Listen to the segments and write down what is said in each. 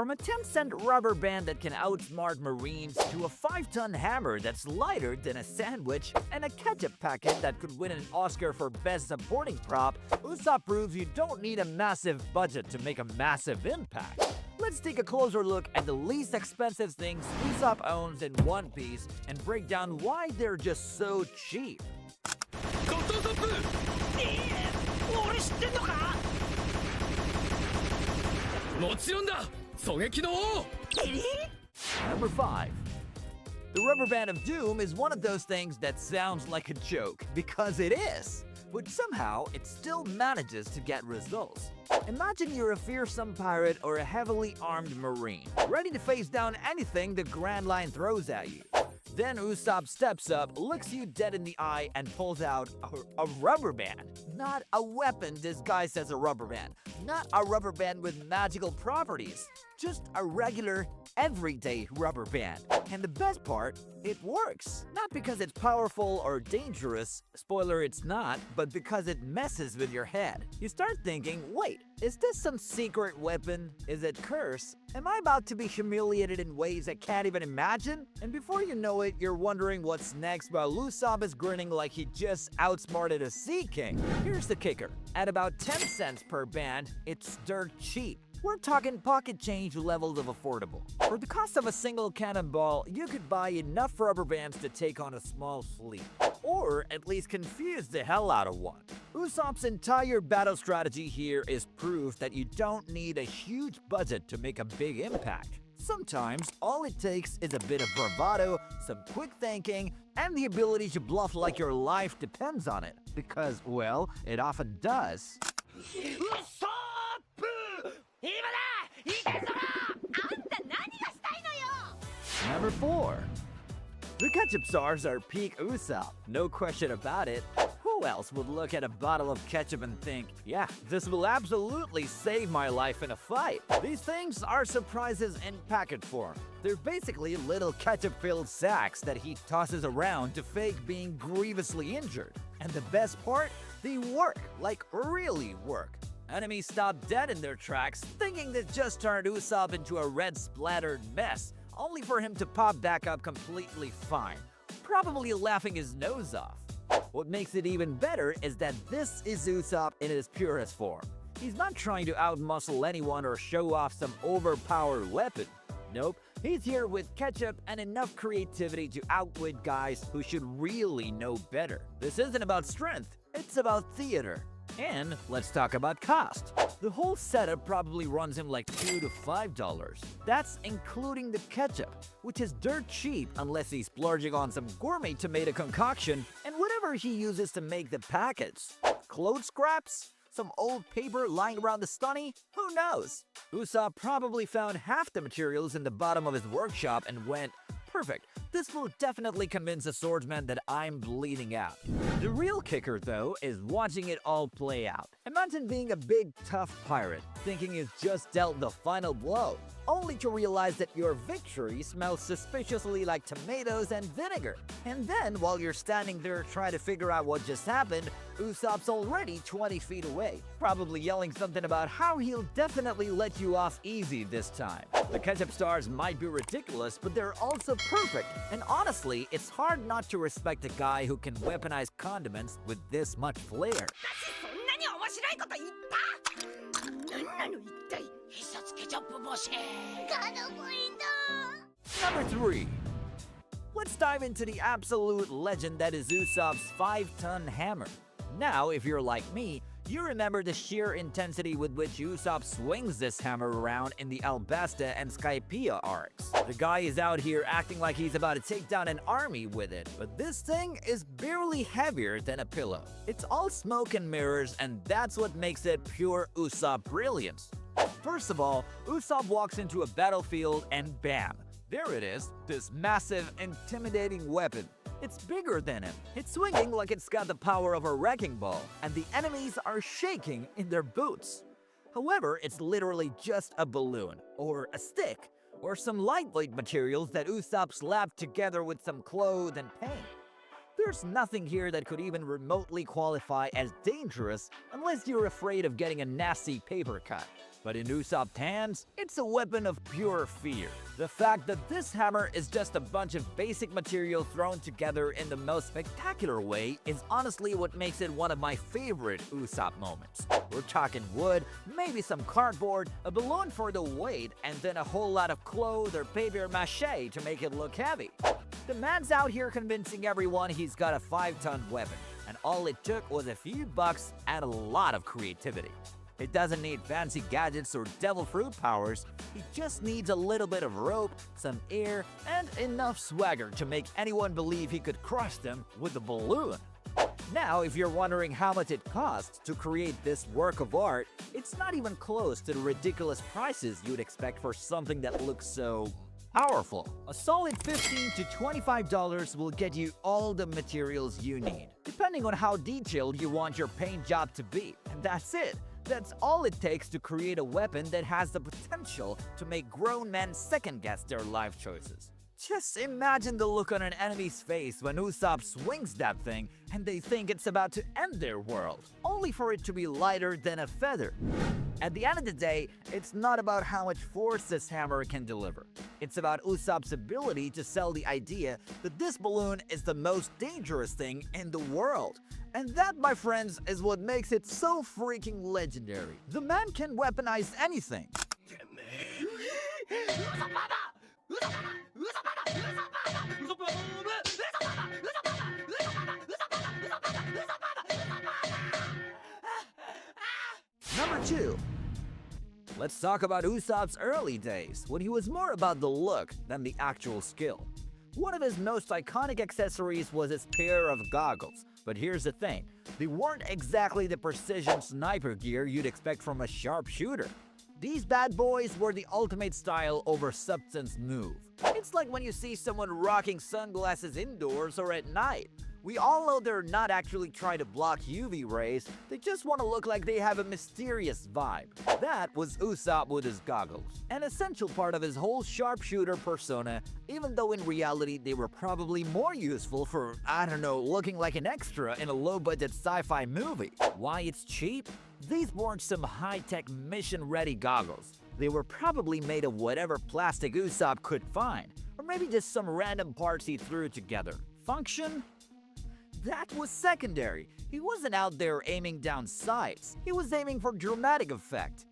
From a 10-cent rubber band that can outsmart Marines to a 5-ton hammer that's lighter than a sandwich and a ketchup packet that could win an Oscar for Best Supporting Prop, Usopp proves you don't need a massive budget to make a massive impact. Let's take a closer look at the least expensive things Usopp owns in One Piece and break down why they're just so cheap. Number 5. The Rubber Band of Doom is one of those things that sounds like a joke, because it is, but somehow it still manages to get results. Imagine you're a fearsome pirate or a heavily armed marine, ready to face down anything the Grand Line throws at you. Then Usopp steps up, looks you dead in the eye, and pulls out a rubber band. Not a weapon disguised as a rubber band. Not a rubber band with magical properties. Just a regular, everyday rubber band. And the best part, it works. Not because it's powerful or dangerous, spoiler it's not, but because it messes with your head. You start thinking, wait, is this some secret weapon? Is it cursed? Am I about to be humiliated in ways I can't even imagine? And before you know it, you're wondering what's next while Usopp is grinning like he just outsmarted a sea king. Here's the kicker. At about 10 cents per band, it's dirt cheap. We're talking pocket change levels of affordable. For the cost of a single cannonball, you could buy enough rubber bands to take on a small fleet. Or at least confuse the hell out of one. Usopp's entire battle strategy here is proof that you don't need a huge budget to make a big impact. Sometimes, all it takes is a bit of bravado, some quick thinking, and the ability to bluff like your life depends on it. Because, well, it often does. Number 4. The ketchup stars are peak Usopp, no question about it. Who else would look at a bottle of ketchup and think, yeah, this will absolutely save my life in a fight? These things are surprises in packet form. They're basically little ketchup-filled sacks that he tosses around to fake being grievously injured. And the best part? They work, like really work. Enemies stop dead in their tracks, thinking they just turned Usopp into a red splattered mess, only for him to pop back up completely fine, probably laughing his nose off. What makes it even better is that this is Usopp in his purest form. He's not trying to outmuscle anyone or show off some overpowered weapon. Nope, he's here with ketchup and enough creativity to outwit guys who should really know better. This isn't about strength, it's about theater. And let's talk about cost. The whole setup probably runs him like $2 to $5. That's including the ketchup, which is dirt cheap unless he's splurging on some gourmet tomato concoction and whatever he uses to make the packets. Clothes scraps? Some old paper lying around the stunny? Who knows? Usopp probably found half the materials in the bottom of his workshop and went, perfect, this will definitely convince a swordsman that I'm bleeding out. The real kicker, though, is watching it all play out. Imagine being a big, tough pirate, thinking you've just dealt the final blow, only to realize that your victory smells suspiciously like tomatoes and vinegar. And then, while you're standing there trying to figure out what just happened, Usopp's already 20 feet away, probably yelling something about how he'll definitely let you off easy this time. The ketchup stars might be ridiculous, but they're also perfect. And honestly, it's hard not to respect a guy who can weaponize condiments with this much flair. Number 3. Let's dive into the absolute legend that is Usopp's 5-ton hammer. Now, if you're like me, you remember the sheer intensity with which Usopp swings this hammer around in the Alabasta and Skypiea arcs. The guy is out here acting like he's about to take down an army with it, but this thing is barely heavier than a pillow. It's all smoke and mirrors, and that's what makes it pure Usopp brilliance. First of all, Usopp walks into a battlefield and bam! There it is, this massive, intimidating weapon. It's bigger than him. It's swinging like it's got the power of a wrecking ball, and the enemies are shaking in their boots. However, it's literally just a balloon, or a stick, or some lightweight materials that Usopp slapped together with some cloth and paint. There's nothing here that could even remotely qualify as dangerous unless you're afraid of getting a nasty paper cut. But in Usopp's hands, it's a weapon of pure fear. The fact that this hammer is just a bunch of basic material thrown together in the most spectacular way is honestly what makes it one of my favorite Usopp moments. We're talking wood, maybe some cardboard, a balloon for the weight, and then a whole lot of cloth or paper mache to make it look heavy. The man's out here convincing everyone he's got a 5-ton weapon, and all it took was a few bucks and a lot of creativity. It doesn't need fancy gadgets or devil fruit powers, he just needs a little bit of rope, some air, and enough swagger to make anyone believe he could crush them with a balloon. Now, if you're wondering how much it costs to create this work of art, it's not even close to the ridiculous prices you'd expect for something that looks so powerful. A solid $15 to $25 will get you all the materials you need, depending on how detailed you want your paint job to be. And that's it. That's all it takes to create a weapon that has the potential to make grown men second-guess their life choices. Just imagine the look on an enemy's face when Usopp swings that thing and they think it's about to end their world, only for it to be lighter than a feather. At the end of the day, it's not about how much force this hammer can deliver. It's about Usopp's ability to sell the idea that this balloon is the most dangerous thing in the world. And that, my friends, is what makes it so freaking legendary. The man can weaponize anything. Number 2. Let's talk about Usopp's early days, when he was more about the look than the actual skill. One of his most iconic accessories was his pair of goggles. But here's the thing, they weren't exactly the precision sniper gear you'd expect from a sharpshooter. These bad boys were the ultimate style over substance move. It's like when you see someone rocking sunglasses indoors or at night. We all know they're not actually trying to block UV rays, they just want to look like they have a mysterious vibe. That was Usopp with his goggles, an essential part of his whole sharpshooter persona, even though in reality they were probably more useful for, I don't know, looking like an extra in a low-budget sci-fi movie. Why it's cheap? These weren't some high-tech mission-ready goggles. They were probably made of whatever plastic Usopp could find, or maybe just some random parts he threw together. Function? That was secondary. He wasn't out there aiming down sights. He was aiming for dramatic effect.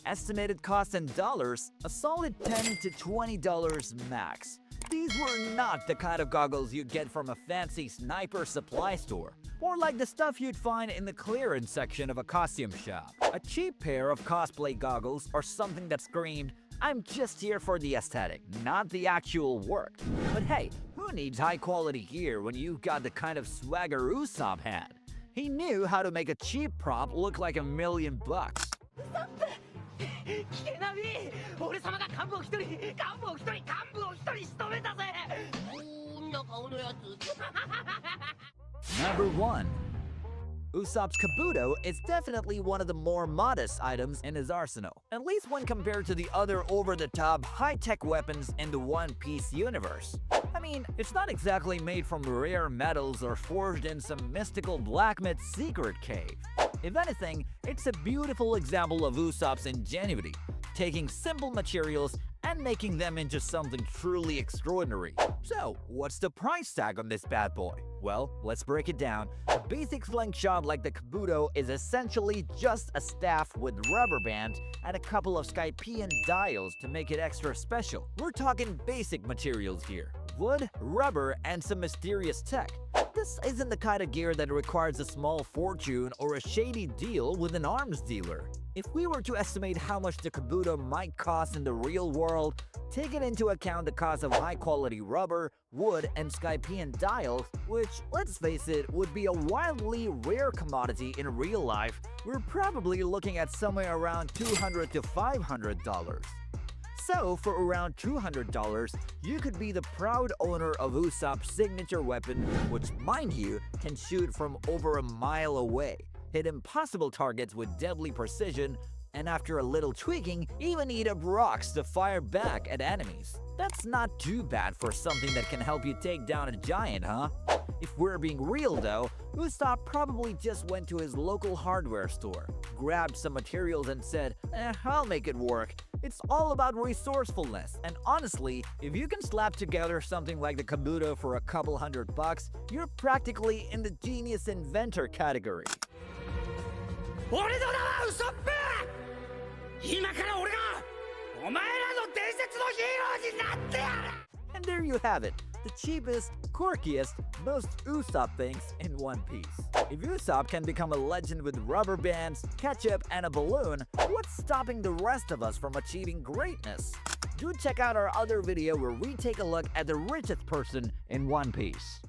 Estimated cost in dollars, a solid $10 to $20 max. These were not the kind of goggles you'd get from a fancy sniper supply store, more like the stuff you'd find in the clearance section of a costume shop. A cheap pair of cosplay goggles or something that screamed, "I'm just here for the aesthetic, not the actual work." But hey, who needs high-quality gear when you've got the kind of swagger Usopp had? He knew how to make a cheap prop look like $1 million. Number 1. Usopp's kabuto is definitely one of the more modest items in his arsenal, at least when compared to the other over-the-top high-tech weapons in the One Piece universe. I mean, it's not exactly made from rare metals or forged in some mystical black myth secret cave. If anything, it's a beautiful example of Usopp's ingenuity, taking simple materials and making them into something truly extraordinary. So, what's the price tag on this bad boy? Well, let's break it down. A basic slingshot like the kabuto is essentially just a staff with rubber bands and a couple of Skypian dials to make it extra special. We're talking basic materials here. Wood, rubber, and some mysterious tech. This isn't the kind of gear that requires a small fortune or a shady deal with an arms dealer. If we were to estimate how much the kabuto might cost in the real world, taking into account the cost of high-quality rubber, wood, and Skypian dials, which, let's face it, would be a wildly rare commodity in real life, we're probably looking at somewhere around $200 to $500. So, for around $200, you could be the proud owner of Usopp's signature weapon, which, mind you, can shoot from over a mile away, hit impossible targets with deadly precision, and after a little tweaking, even eat up rocks to fire back at enemies. That's not too bad for something that can help you take down a giant, huh? If we're being real though, Usopp probably just went to his local hardware store, grabbed some materials and said, I'll make it work. It's all about resourcefulness, and honestly, if you can slap together something like the Kabuto for a couple $100, you're practically in the genius inventor category. 俺の名はウソップ！今から俺がお前らの伝説のヒーローになってやる！ And there you have it, the cheapest, quirkiest, most Usopp things in One Piece. If Usopp can become a legend with rubber bands, ketchup, and a balloon, what's stopping the rest of us from achieving greatness? Do check out our other video where we take a look at the richest person in One Piece.